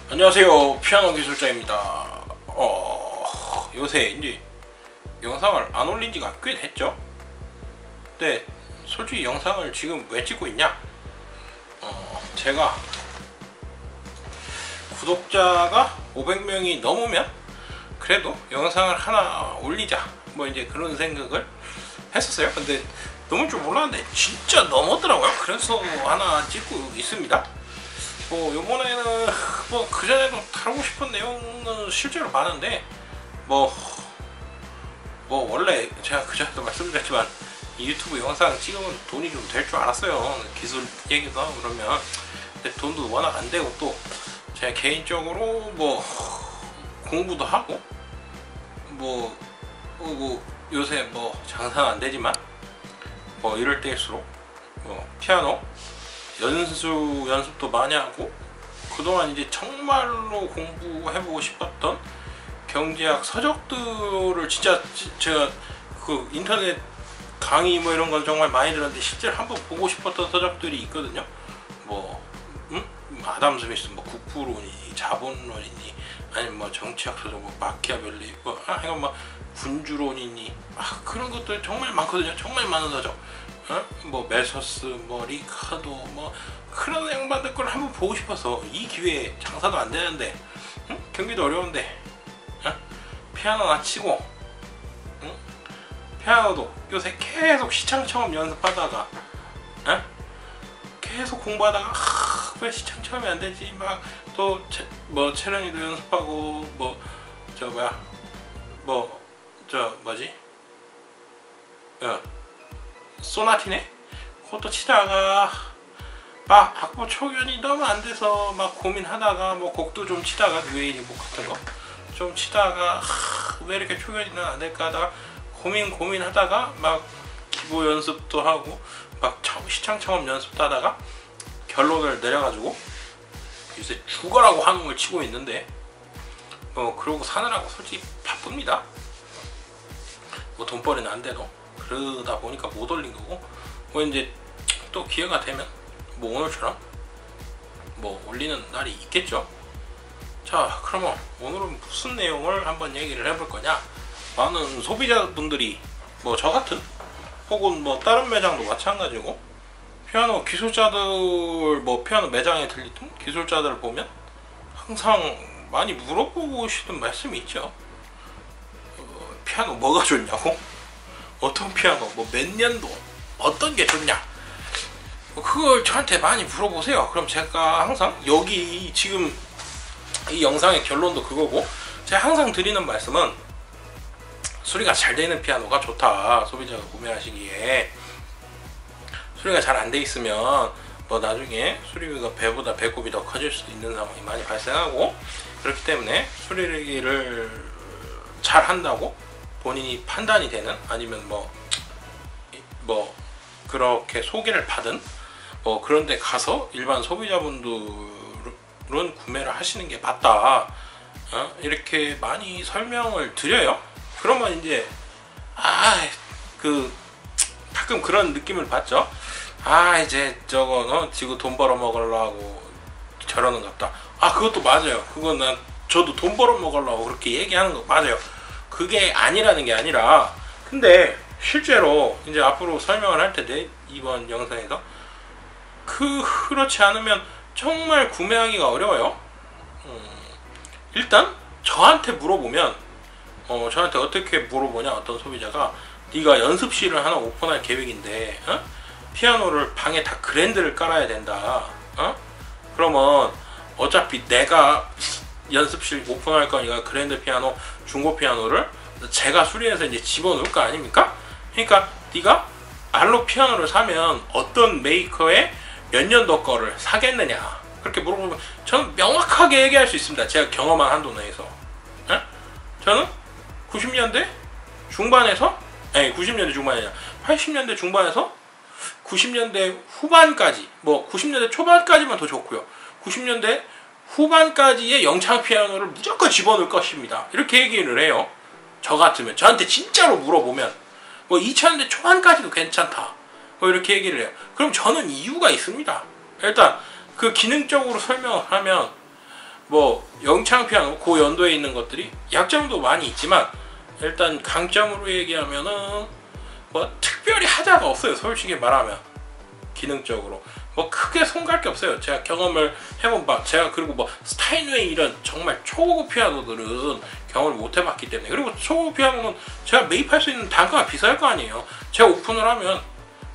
안녕하세요, 피아노 기술자입니다. 요새 이제 영상을 안 올린 지가 꽤 됐죠? 근데 솔직히 영상을 지금 왜 찍고 있냐? 제가 구독자가 500명이 넘으면 그래도 영상을 하나 올리자, 뭐 이제 그런 생각을 했었어요. 근데 넘을 줄 몰랐는데 진짜 넘었더라고요. 그래서 하나 찍고 있습니다. 요번에는 그전에도 다루고 싶은 내용은 실제로 많은데 원래 제가 그전에도 말씀드렸지만 이 유튜브 영상 찍으면 돈이 좀 될 줄 알았어요. 기술 얘기도 하고 그러면. 근데 돈도 워낙 안 되고, 또 제가 개인적으로 공부도 하고 요새 장사는 안 되지만 이럴 때일수록 피아노 연습도 많이 하고, 그동안 이제 정말로 공부해보고 싶었던 경제학 서적들을 진짜 제가 그 인터넷 강의 이런 건 정말 많이 들었는데 실제로 한번 보고 싶었던 서적들이 있거든요. 아담 스미스 국부론이니 자본론이니 아니면 정치학 서적 마키아벨리 이건 군주론이니 그런 것들 정말 많거든요. 정말 많은 서적. 메서스 리카도 그런 양반들 걸 한번 보고 싶어서, 이 기회에 장사도 안 되는데 경기도 어려운데 피아노나 치고 피아노도 요새 계속 시창 처음 연습하다가 계속 공부하다가 왜 시창 처음이 안 되지, 또 체르니도 연습하고 소나티네? 그것도 치다가 악보 초견이 너무 안 돼서 고민하다가 곡도 좀 치다가 유에이니 같은 거 좀 치다가 왜 이렇게 초견이 안 될까 하다가 고민하다가 기보 연습도 하고 시창 처음 연습도 하다가 결론을 내려가지고 요새 죽어라고 하는 걸 치고 있는데 그러고 사느라고 솔직히 바쁩니다. 돈벌이는 안 돼도. 그러다 보니까 못 올린 거고, 이제 또 기회가 되면 오늘처럼 올리는 날이 있겠죠. 자, 그러면 오늘은 무슨 내용을 한번 얘기를 해볼 거냐. 많은 소비자분들이 저 같은 혹은 다른 매장도 마찬가지고 피아노 기술자들 피아노 매장에 들리던 기술자들을 보면 항상 많이 물어보시는 말씀이 있죠. 피아노 뭐가 좋냐고? 어떤 피아노, 몇 년도, 어떤 게 좋냐, 그걸 저한테 많이 물어보세요. 그럼 제가 항상 여기 지금 이 영상의 결론도 그거고, 제가 항상 드리는 말씀은 소리가 잘 되는 피아노가 좋다. 소비자가 구매하시기에 소리가 잘 안 돼 있으면 나중에 수리비가 배보다 배꼽이 더 커질 수도 있는 상황이 많이 발생하고, 그렇기 때문에 수리를 잘 한다고 본인이 판단이 되는, 아니면 그렇게 소개를 받은 그런 데 가서 일반 소비자분들은 구매를 하시는 게 맞다, 이렇게 많이 설명을 드려요. 그러면 이제 가끔 그런 느낌을 받죠. 이제 저거 지금 돈 벌어 먹으려고 저러는 것 같다. 그것도 맞아요. 그건 저도 돈 벌어 먹으려고 그렇게 얘기하는 거 맞아요. 그게 아니라는 게 아니라, 근데 실제로 이제 앞으로 설명을 할 텐데 이번 영상에서 그렇지 않으면 정말 구매하기가 어려워요. 일단 저한테 물어보면 저한테 어떻게 물어보냐, 어떤 소비자가 네가 연습실을 하나 오픈할 계획인데 피아노를 방에 다 그랜드를 깔아야 된다. 그러면 어차피 내가 연습실 오픈할 거니까 그랜드 피아노, 중고 피아노를 제가 수리해서 이제 집어넣을 거 아닙니까? 그러니까 네가 알로 피아노를 사면 어떤 메이커의 몇 년도 거를 사겠느냐, 그렇게 물어보면 저는 명확하게 얘기할 수 있습니다. 제가 경험한 한도 내에서. 저는 90년대 중반에서, 90년대 중반이 아니라 80년대 중반에서 90년대 후반까지, 90년대 초반까지만 더 좋고요, 90년대 후반까지의 영창 피아노를 무조건 집어넣을 것입니다. 이렇게 얘기를 해요. 저 같으면, 저한테 진짜로 물어보면 2000년대 초반까지도 괜찮다, 이렇게 얘기를 해요. 그럼 저는 이유가 있습니다. 일단 그 기능적으로 설명을 하면 뭐 영창 피아노 그 연도에 있는 것들이 약점도 많이 있지만 일단 강점으로 얘기하면은 뭐 특별히 하자가 없어요. 솔직히 말하면 기능적으로 뭐 크게 손갈 게 없어요. 제가 경험을 해본 바, 제가 그리고 뭐 스타인웨이 이런 정말 초고급 피아노들은 경험을 못 해봤기 때문에, 그리고 초고급 피아노는 제가 매입할 수 있는 단가가 비쌀 거 아니에요. 제가 오픈을 하면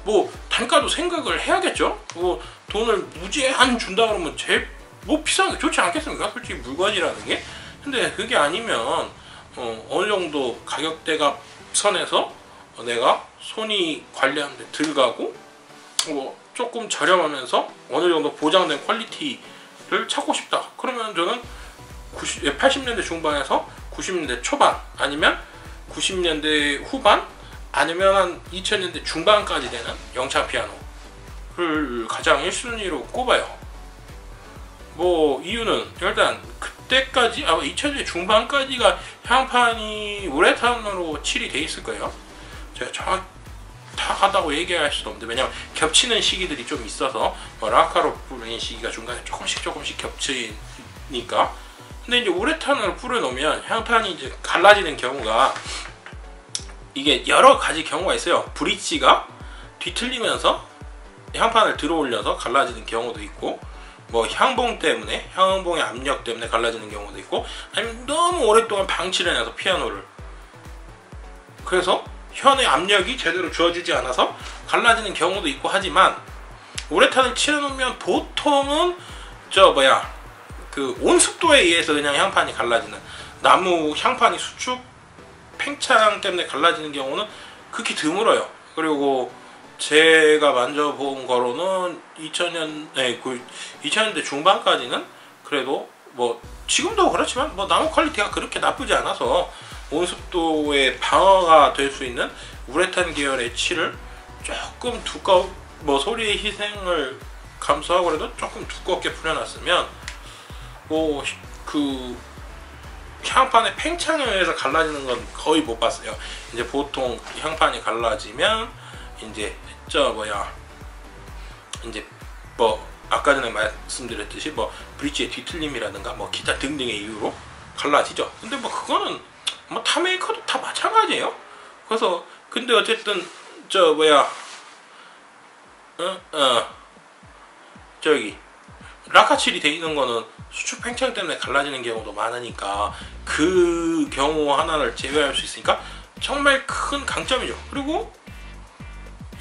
뭐 단가도 생각을 해야겠죠. 뭐 돈을 무제한 준다 그러면 제일 뭐 비싼 게 좋지 않겠습니까? 솔직히 물건이라는 게. 근데 그게 아니면 어느 정도 가격대가 선에서 내가 손이 관리하는데 들어가고 뭐 조금 저렴하면서 어느 정도 보장된 퀄리티를 찾고 싶다. 그러면 저는 80년대 중반에서 90년대 초반 아니면 90년대 후반 아니면 한 2000년대 중반까지 되는 영창 피아노를 가장 1순위로 꼽아요. 뭐 이유는 일단 그때까지 2000년대 중반까지가 향판이 우레탄으로 칠이 돼 있을 거예요. 제가 정확하다고 얘기할 수도 없는데, 왜냐면 겹치는 시기들이 좀 있어서 뭐 라카로 뿌린 시기가 중간에 조금씩 겹치니까. 근데 이제 우레탄으로 뿌려놓으면 향판이 이제 갈라지는 경우가 이게 여러 가지 경우가 있어요. 브릿지가 뒤틀리면서 향판을 들어 올려서 갈라지는 경우도 있고, 뭐 향봉 때문에, 향봉의 압력 때문에 갈라지는 경우도 있고, 아니면 너무 오랫동안 방치를 해서 피아노를, 그래서 현의 압력이 제대로 주어지지 않아서 갈라지는 경우도 있고 하지만, 우레탄을 칠해놓으면 보통은 그 온습도에 의해서 그냥 향판이 갈라지는, 나무 향판이 수축 팽창 때문에 갈라지는 경우는 극히 드물어요. 그리고 제가 만져본 거로는 2000년대 중반까지는 그래도 뭐 지금도 그렇지만 뭐 나무 퀄리티가 그렇게 나쁘지 않아서 온습도에 방어가 될 수 있는 우레탄 계열의 칠을 조금 뭐 소리의 희생을 감수하고 그래도 조금 두껍게 뿌려놨으면 뭐 그 향판의 팽창에 의해서 갈라지는 건 거의 못 봤어요. 이제 보통 향판이 갈라지면 이제 이제 뭐 아까 전에 말씀드렸듯이 뭐 브릿지의 뒤틀림이라든가 뭐 기타 등등의 이유로 갈라지죠. 근데 뭐 그거는 뭐 타 메이커도 다 마찬가지예요. 그래서 근데 어쨌든 저기 라카칠이 돼 있는 거는 수축 팽창 때문에 갈라지는 경우도 많으니까 그 경우 하나를 제외할 수 있으니까 정말 큰 강점이죠. 그리고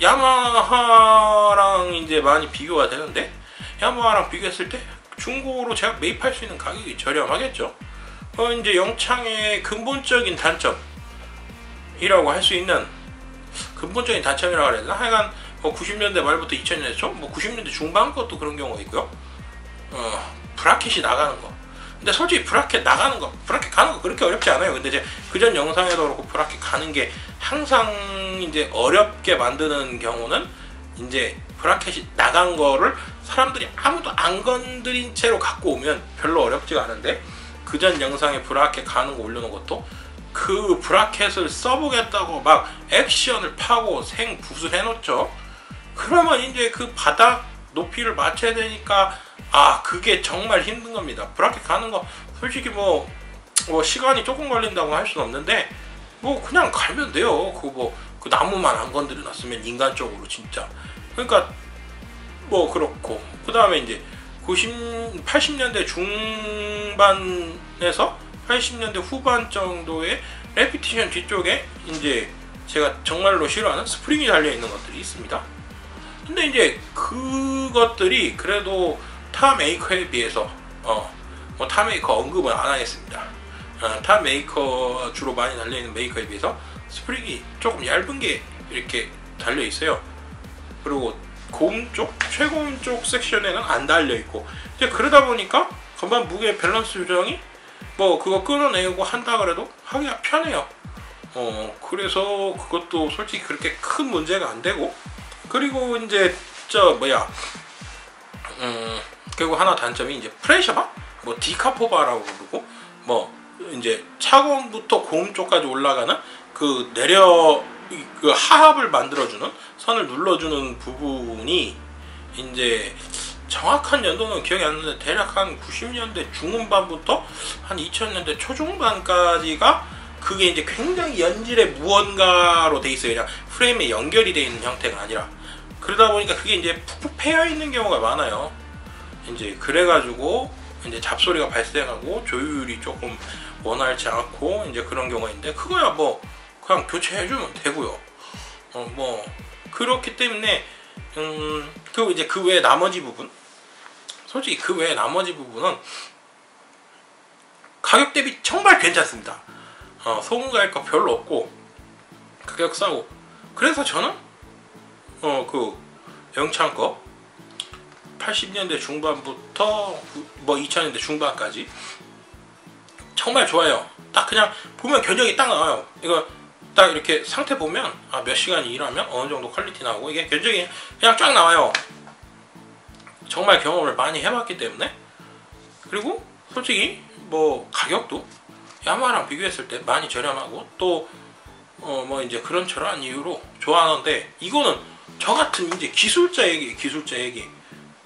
야마하랑 이제 많이 비교가 되는데, 야마하랑 비교했을 때 중고로 제가 매입할 수 있는 가격이 저렴하겠죠. 이제 영창의 근본적인 단점이라고 할 수 있는, 근본적인 단점이라고 해야 되나? 하여간 뭐 90년대 말부터 2000년대 초, 뭐 90년대 중반 것도 그런 경우가 있고요. 브라켓이 나가는 거. 근데 솔직히 브라켓 가는 거 그렇게 어렵지 않아요. 근데 이제 그전 영상에도 그렇고 브라켓 가는 게 항상 이제 어렵게 만드는 경우는 이제 브라켓이 나간 거를 사람들이 아무도 안 건드린 채로 갖고 오면 별로 어렵지가 않은데, 그전 영상에 브라켓 가는 거 올려놓은 것도 그 브라켓을 써보겠다고 막 액션을 파고 생붓을 해놓죠. 그러면 이제 그 바닥 높이를 맞춰야 되니까 그게 정말 힘든 겁니다. 브라켓 가는 거 솔직히 뭐 시간이 조금 걸린다고 할 수는 없는데 뭐 그냥 갈면 돼요. 그 나무만 안 건드려 놨으면 인간적으로 진짜. 그러니까 뭐 그렇고, 그 다음에 이제 80년대 중반에서 80년대 후반 정도의 레피티션 뒤쪽에 이제 제가 정말로 싫어하는 스프링이 달려있는 것들이 있습니다. 근데 이제 그것들이 그래도 타 메이커에 비해서 뭐 타 메이커 언급은 안 하겠습니다. 타 메이커 주로 많이 달려있는 메이커에 비해서 스프링이 조금 얇은 게 이렇게 달려있어요. 그리고 고음 쪽, 최고음 쪽 섹션에는 안 달려있고, 이제 그러다 보니까 건반 무게 밸런스 조정이 뭐 그거 끊어내고 한다 그래도 하기가 편해요. 그래서 그것도 솔직히 그렇게 큰 문제가 안 되고, 그리고 이제 그리고 하나 단점이 이제 프레셔바, 뭐 디카포바라고 부르고, 뭐 이제 차고음부터 고음 쪽까지 올라가는 그 하합을 만들어주는, 선을 눌러주는 부분이 이제 정확한 연도는 기억이 안 나는데 대략 한 90년대 중후반부터 한 2000년대 초중반까지가 그게 이제 굉장히 연질의 무언가로 돼 있어요. 그냥 프레임에 연결이 돼 있는 형태가 아니라. 그러다 보니까 그게 이제 푹푹 패여 있는 경우가 많아요. 이제 그래가지고 이제 잡소리가 발생하고 조율이 조금 원활치 않고 이제 그런 경우가 있는데, 그거야 뭐 그냥 교체해주면 되고요. 뭐 그렇기 때문에 그 이제 그 외에 나머지 부분, 솔직히 그 외에 나머지 부분은 가격 대비 정말 괜찮습니다. 소음갈 거 별로 없고 가격 싸고. 그래서 저는 그 영창 거 80년대 중반부터 뭐 2000년대 중반까지 정말 좋아요. 딱 그냥 보면 견적이 딱 나와요. 이거 딱 이렇게 상태 보면 몇 시간 일하면 어느 정도 퀄리티 나오고, 이게 견적이 그냥 쫙 나와요. 정말 경험을 많이 해봤기 때문에. 그리고 솔직히 뭐 가격도 야마하랑 비교했을 때 많이 저렴하고, 또 뭐 이제 그런저런 이유로 좋아하는데, 이거는 저 같은 이제 기술자에게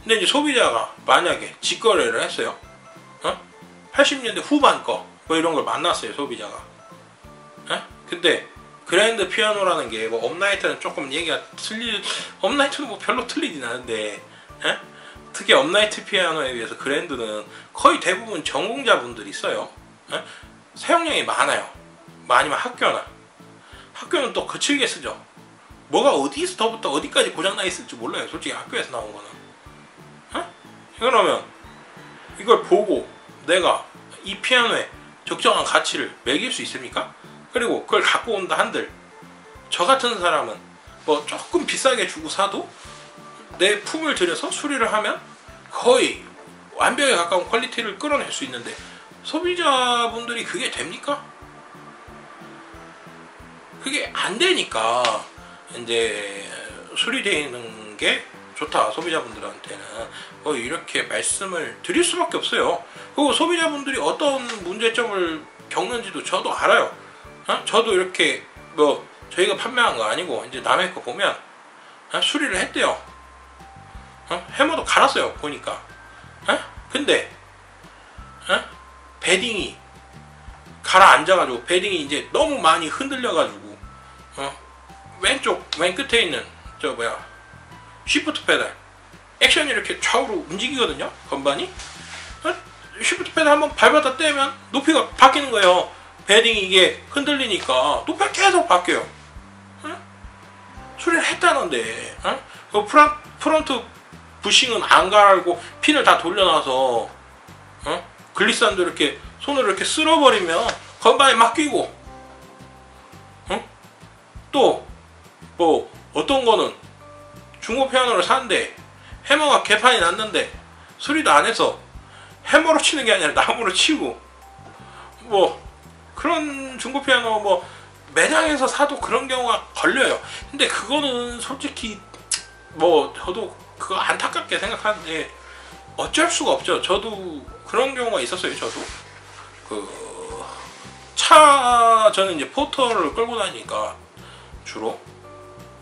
근데 이제 소비자가 만약에 직거래를 했어요. 80년대 후반 거 뭐 이런 걸 만났어요, 소비자가. 근데 그랜드 피아노라는 게 뭐 업라이트는 조금 얘기가 업라이트는 뭐 별로 틀리진 않은데, 특히 업라이트 피아노에 비해서 그랜드는 거의 대부분 전공자분들이 써요. 사용량이 많아요. 많으면 학교는 또 거칠게 쓰죠. 뭐가 어디서부터 어디까지 고장나 있을지 몰라요, 솔직히 학교에서 나온 거는. 그러면 이걸 보고 내가 이 피아노에 적정한 가치를 매길 수 있습니까? 그리고 그걸 갖고 온다 한들 저 같은 사람은 뭐 조금 비싸게 주고 사도 내 품을 들여서 수리를 하면 거의 완벽에 가까운 퀄리티를 끌어낼 수 있는데, 소비자분들이 그게 됩니까? 그게 안 되니까 이제 수리되는 게 좋다, 소비자분들한테는. 이렇게 말씀을 드릴 수밖에 없어요. 그리고 소비자분들이 어떤 문제점을 겪는지도 저도 알아요. 저도 이렇게 뭐 저희가 판매한 거 아니고 이제 남의 거 보면 수리를 했대요. 해머도 갈았어요, 보니까. 근데 베딩이 가라앉아가지고, 베딩이 이제 너무 많이 흔들려가지고 맨 끝에 있는 쉬프트 페달 액션이 이렇게 좌우로 움직이거든요, 건반이. 쉬프트 페달 한번 밟았다 떼면 높이가 바뀌는 거예요. 베딩이 이게 흔들리니까 높이가 계속 바뀌어요. 수리를 했다는데 프론트 부싱은 안 갈고 핀을 다 돌려놔서 글리산도 이렇게 손으로 이렇게 쓸어버리면 건반에 막 끼고, 또 뭐 어떤 거는 중고 피아노를 사는데 해머가 개판이 났는데 수리도 안 해서 해머로 치는 게 아니라 나무로 치고, 뭐 그런 중고 피아노 뭐 매장에서 사도 그런 경우가 걸려요. 근데 그거는 솔직히 뭐 저도 그거 안타깝게 생각하는데 어쩔 수가 없죠. 저도 그런 경우가 있었어요. 저도 저는 이제 포터를 끌고 다니니까, 주로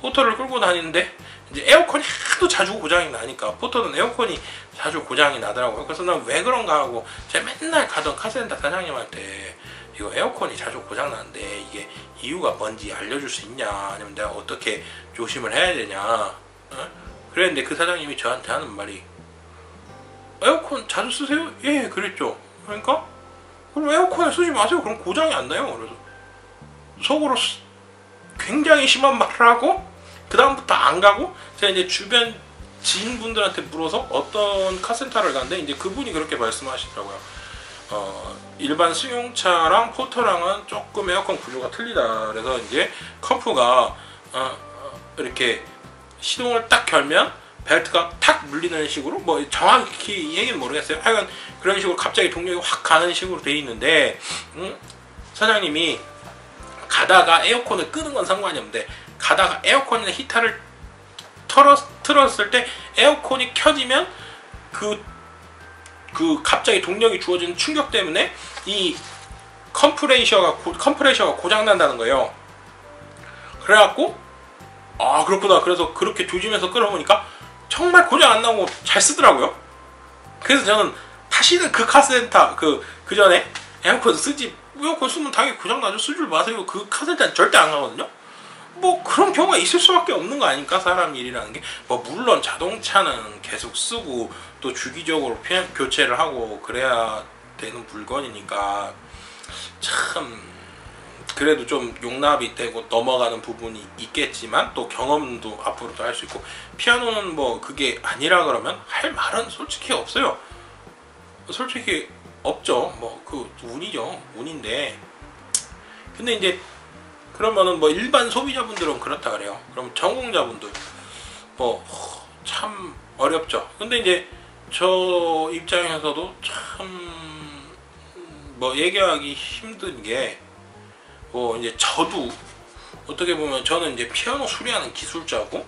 포터를 끌고 다니는데 이제 에어컨이 하도 자주 고장이 나니까, 포터는 에어컨이 자주 고장이 나더라고요. 그래서 난 왜 그런가 하고 제가 맨날 가던 카센터 사장님한테 이거 에어컨이 자주 고장 나는데 이게 이유가 뭔지 알려줄 수 있냐, 아니면 내가 어떻게 조심을 해야 되냐 그랬는데, 그 사장님이 저한테 하는 말이 에어컨 자주 쓰세요? 예, 그랬죠. 그러니까 그럼 에어컨을 쓰지 마세요. 그럼 고장이 안 나요. 그래서 속으로 굉장히 심한 말을 하고 그 다음부터 안 가고, 제가 이제 주변 지인분들한테 물어서 어떤 카센터를 갔는데 이제 그분이 그렇게 말씀하시더라고요. 일반 승용차랑 포터랑은 조금 에어컨 구조가 틀리다. 그래서 이제 컴프가 이렇게 시동을 딱 걸면 벨트가 탁 물리는 식으로, 뭐 정확히 얘기는 모르겠어요. 하여간 그런 식으로 갑자기 동력이 확 가는 식으로 돼 있는데, 사장님이 가다가 에어컨을 끄는 건 상관이 없는데 가다가 에어컨이나 히터를 틀었을 때 에어컨이 켜지면 그 갑자기 동력이 주어지는 충격 때문에 이 컴프레셔가 고장난다는 거예요. 그래갖고 그렇구나. 그래서 그렇게 조심해서 끌어보니까 정말 고장 안 나고 잘 쓰더라고요. 그래서 저는 다시는 그 카센터 그 전에 에어컨 쓰지, 에어컨 쓰면 당연히 고장 나죠. 쓰지 마세요. 그 카센터는 절대 안 가거든요. 뭐 그런 경우가 있을 수밖에 없는 거 아닙니까? 사람 일이라는 게. 뭐 물론 자동차는 계속 쓰고 또 주기적으로 교체를 하고 그래야 되는 물건이니까 참 그래도 좀 용납이 되고 넘어가는 부분이 있겠지만 또 경험도 앞으로도 할 수 있고, 피아노는 뭐 그게 아니라 그러면 할 말은 솔직히 없어요. 솔직히 없죠. 뭐 그 운이죠. 운인데, 근데 이제 그러면은 뭐 일반 소비자분들은 그렇다 그래요. 그럼 전공자분들 뭐 참 어렵죠. 근데 이제 저 입장에서도 참 뭐 얘기하기 힘든 게, 뭐 이제 저도 어떻게 보면 저는 이제 피아노 수리하는 기술자고,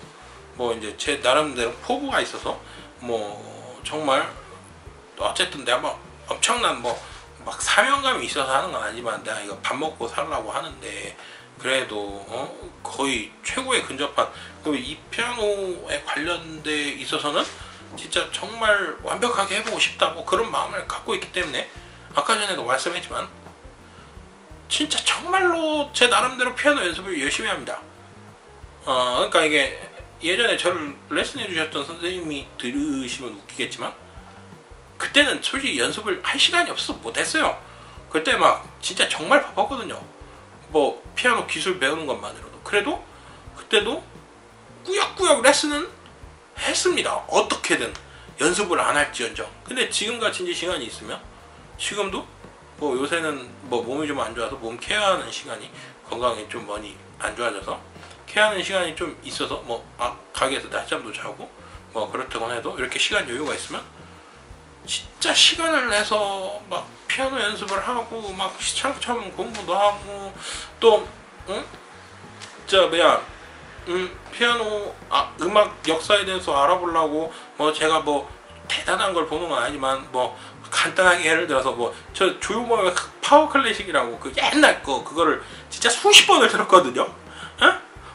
뭐 이제 제 나름대로 포부가 있어서 뭐 정말 어쨌든 내가 막 엄청난 뭐 막 사명감이 있어서 하는 건 아니지만 내가 이거 밥 먹고 살라고 하는데, 그래도 거의 최고에 근접한 이 피아노에 관련돼 있어서는 진짜 정말 완벽하게 해보고 싶다고 그런 마음을 갖고 있기 때문에, 아까 전에도 말씀했지만 진짜 정말로 제 나름대로 피아노 연습을 열심히 합니다. 그러니까 이게 예전에 저를 레슨해 주셨던 선생님이 들으시면 웃기겠지만, 그때는 솔직히 연습을 할 시간이 없어서 못했어요. 그때 막 진짜 정말 바빴거든요. 뭐 피아노 기술 배우는 것만으로도. 그래도 그때도 꾸역꾸역 레슨은 했습니다. 어떻게든 연습을 안 할지언정. 근데 지금같이 이제 시간이 있으면, 지금도 뭐 요새는 뭐 몸이 좀 안 좋아서 몸 케어하는 시간이, 건강이 좀 많이 안 좋아져서 케어하는 시간이 좀 있어서 뭐 가게에서 낮잠도 자고 뭐 그렇다고 해도 이렇게 시간 여유가 있으면 진짜 시간을 내서 막 피아노 연습을 하고 막 시창처럼 공부도 하고, 또 피아노 음악 역사에 대해서 알아보려고 뭐 제가 뭐 대단한 걸 보는 건 아니지만 뭐 간단하게 예를 들어서 뭐 저 조용모의 파워 클래식이라고 그 옛날 그거를 진짜 수십 번을 들었거든요.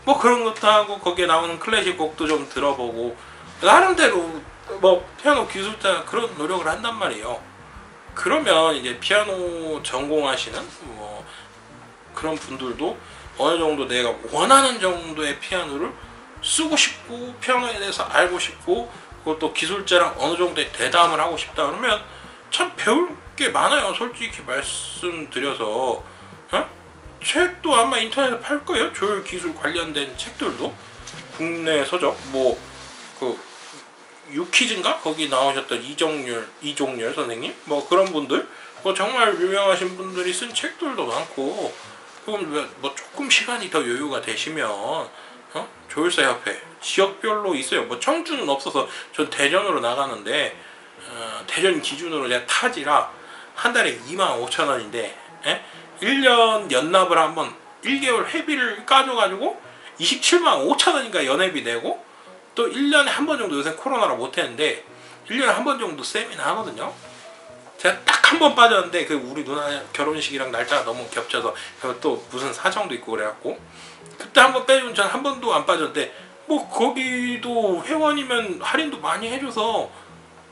뭐 그런 것도 하고 거기에 나오는 클래식 곡도 좀 들어보고, 나름대로 뭐 피아노 기술자 그런 노력을 한단 말이에요. 그러면 이제 피아노 전공하시는 뭐 그런 분들도 어느 정도 내가 원하는 정도의 피아노를 쓰고 싶고 피아노에 대해서 알고 싶고, 그것도 기술자랑 어느 정도의 대담을 하고 싶다 그러면 참 배울 게 많아요. 솔직히 말씀드려서 책도 아마 인터넷에 팔 거예요. 조율 기술 관련된 책들도 국내 서적 뭐 그 유퀴즈인가 거기 나오셨던 이종렬 선생님 뭐 그런 분들, 뭐 정말 유명하신 분들이 쓴 책들도 많고, 그럼 뭐 조금 시간이 더 여유가 되시면 조율사 협회 지역별로 있어요. 뭐 청주는 없어서 전 대전으로 나가는데, 대전 기준으로 제가 타지라 한 달에 25,000원인데 1년 연납을 한번 1개월 회비를 까줘가지고 275,000원인가 연회비 내고, 또 1년에 한 번 정도, 요새 코로나라 못했는데 1년에 한 번 정도 세미나 하거든요. 제가 딱 한 번 빠졌는데 그 우리 누나 결혼식이랑 날짜가 너무 겹쳐서 또 무슨 사정도 있고 그래갖고 그때 한 번 빼주면 전 한 번도 안 빠졌는데, 뭐 거기도 회원이면 할인도 많이 해줘서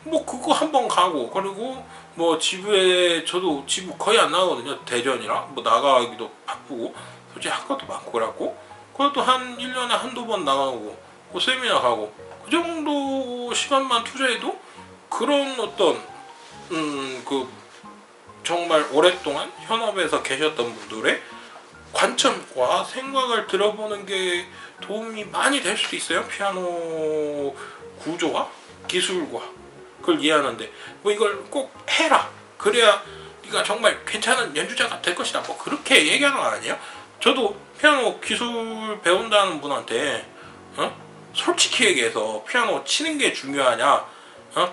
뭐 그거 한 번 가고, 그리고 뭐 지부에 저도 지부 거의 안 나가거든요. 대전이라 뭐 나가기도 바쁘고 솔직히 할 것도 많고 그래갖고 그것도 한 1년에 한두 번 나가고 뭐 세미나 가고, 그 정도 시간만 투자해도 그런 어떤 그 정말 오랫동안 현업에서 계셨던 분들의 관점과 생각을 들어보는 게 도움이 많이 될 수도 있어요. 피아노 구조와 기술과 그걸 이해하는데, 뭐 이걸 꼭 해라 그래야 네가 정말 괜찮은 연주자가 될 것이다 뭐 그렇게 얘기하는 거 아니에요? 저도 피아노 기술 배운다는 분한테 솔직히 얘기해서 피아노 치는 게 중요하냐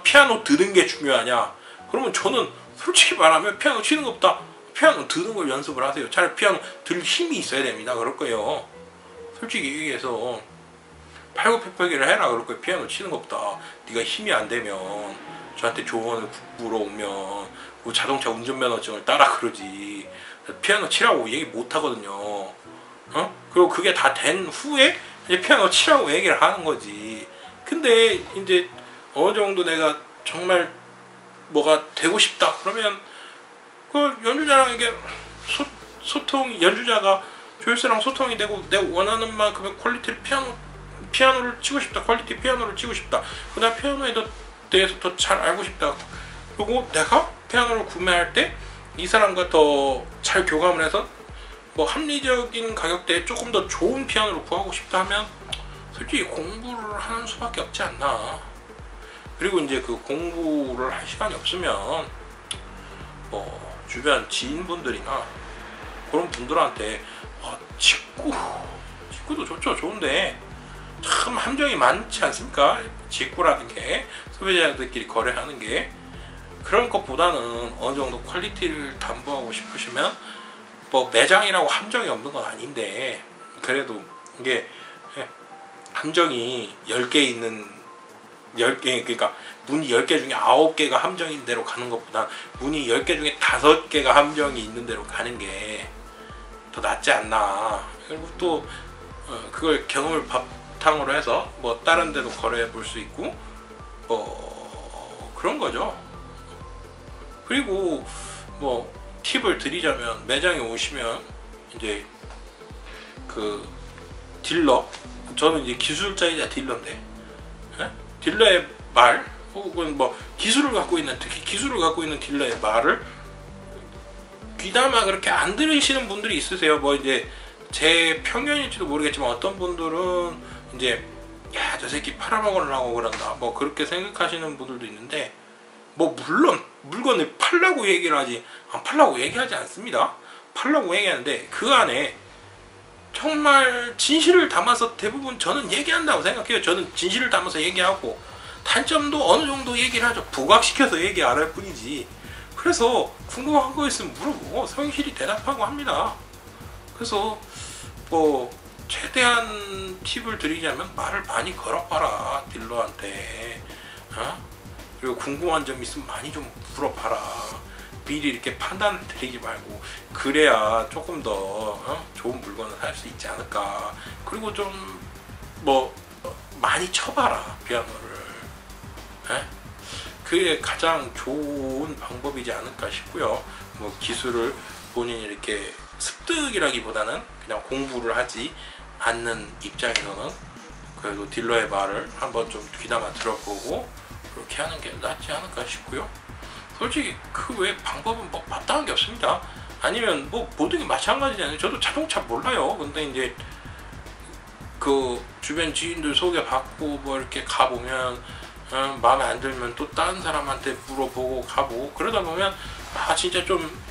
피아노 드는 게 중요하냐 그러면 저는 솔직히 말하면 피아노 치는 것보다 피아노 드는 걸 연습을 하세요. 차라리 피아노 들 힘이 있어야 됩니다 그럴 거예요. 솔직히 얘기해서 팔굽혀펴기를 해라 그럴 거예요. 피아노 치는 것보다. 네가 힘이 안 되면 저한테 조언을 물어오면 그 자동차 운전면허증을 따라 그러지 피아노 치라고 얘기 못 하거든요. 그리고 그게 다 된 후에 이제 피아노 치라고 얘기를 하는 거지. 근데 이제 어느 정도 내가 정말 뭐가 되고 싶다 그러면 그 연주자랑 이게 소통, 연주자가 조율사랑 소통이 되고 내가 원하는 만큼의 퀄리티를 피아노를 치고 싶다, 퀄리티 피아노를 치고 싶다, 그 다음 피아노에 대해서 더 잘 알고 싶다, 그리고 내가 피아노를 구매할 때 이 사람과 더 잘 교감을 해서 뭐 합리적인 가격대에 조금 더 좋은 피아노를 구하고 싶다 하면 솔직히 공부를 하는 수밖에 없지 않나. 그리고 이제 그 공부를 할 시간이 없으면 뭐 주변 지인분들이나 그런 분들한테 직구도 좋죠. 좋은데 참 함정이 많지 않습니까? 직구라는 게 소비자들끼리 거래하는 게. 그런 것보다는 어느 정도 퀄리티를 담보하고 싶으시면 뭐 매장이라고 함정이 없는 건 아닌데, 그래도 이게 함정이 10개 있는 10개, 그러니까 문이 10개 중에 9개가 함정인 대로 가는 것보다 문이 10개 중에 5개가 함정이 있는 대로 가는 게 더 낫지 않나. 그리고 또 그걸 경험을 바탕으로 해서 뭐 다른 데도 거래해 볼 수 있고 뭐 그런 거죠. 그리고 뭐 팁을 드리자면, 매장에 오시면 이제 그 딜러, 저는 이제 기술자이자 딜러인데, 딜러의 말 혹은 뭐 기술을 갖고 있는, 특히 기술을 갖고 있는 딜러의 말을 귀담아 그렇게 안 들으시는 분들이 있으세요. 뭐 이제 제 편견일지도 모르겠지만 어떤 분들은 이제 야, 저 새끼 팔아먹으려고 그런다 뭐 그렇게 생각하시는 분들도 있는데, 뭐 물론 물건을 팔라고 얘기를 하지 안 팔라고 얘기하지 않습니다. 팔라고 얘기하는데 그 안에 정말 진실을 담아서 대부분 저는 얘기한다고 생각해요. 저는 진실을 담아서 얘기하고 단점도 어느 정도 얘기를 하죠. 부각시켜서 얘기 안 할 뿐이지. 그래서 궁금한 거 있으면 물어보고 성실히 대답하고 합니다. 그래서 뭐 최대한 팁을 드리자면 말을 많이 걸어봐라, 딜러한테. 그리고 궁금한 점 있으면 많이 좀 물어봐라. 미리 이렇게 판단을 드리지 말고, 그래야 조금 더 좋은 물건을 살 수 있지 않을까. 그리고 좀 뭐 많이 쳐봐라, 피아노를. 그게 가장 좋은 방법이지 않을까 싶고요. 뭐 기술을 본인이 이렇게 습득이라기보다는 그냥 공부를 하지 않는 입장에서는 그래도 딜러의 말을 한번 좀 귀담아 들어보고 그렇게 하는 게 낫지 않을까 싶고요. 솔직히 그 외에 방법은 뭐 마땅한 게 없습니다. 아니면 뭐 모든 게 마찬가지잖아요. 저도 자동차 몰라요. 근데 이제 그 주변 지인들 소개받고 뭐 이렇게 가보면 마음에 안 들면 또 다른 사람한테 물어보고 가보고 그러다 보면 진짜 좀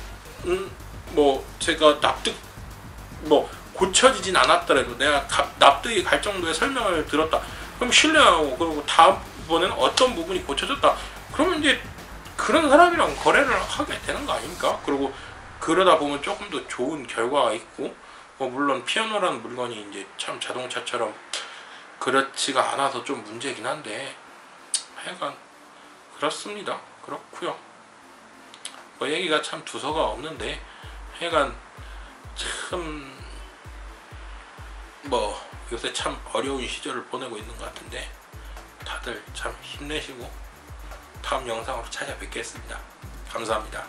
뭐 제가 납득 뭐 고쳐지진 않았더라도 내가 납득이 갈 정도의 설명을 들었다. 그럼 신뢰하고, 그리고 다음번에는 어떤 부분이 고쳐졌다. 그러면 이제 그런 사람이랑 거래를 하게 되는 거 아닙니까? 그리고 그러다 보면 조금 더 좋은 결과가 있고, 뭐 물론 피아노라는 물건이 이제 참 자동차처럼 그렇지가 않아서 좀 문제긴 한데, 하여간 그렇습니다. 그렇고요. 뭐 얘기가 참 두서가 없는데, 하여간 참 뭐 요새 참 어려운 시절을 보내고 있는 것 같은데, 다들 참 힘내시고 다음 영상으로 찾아뵙겠습니다. 감사합니다.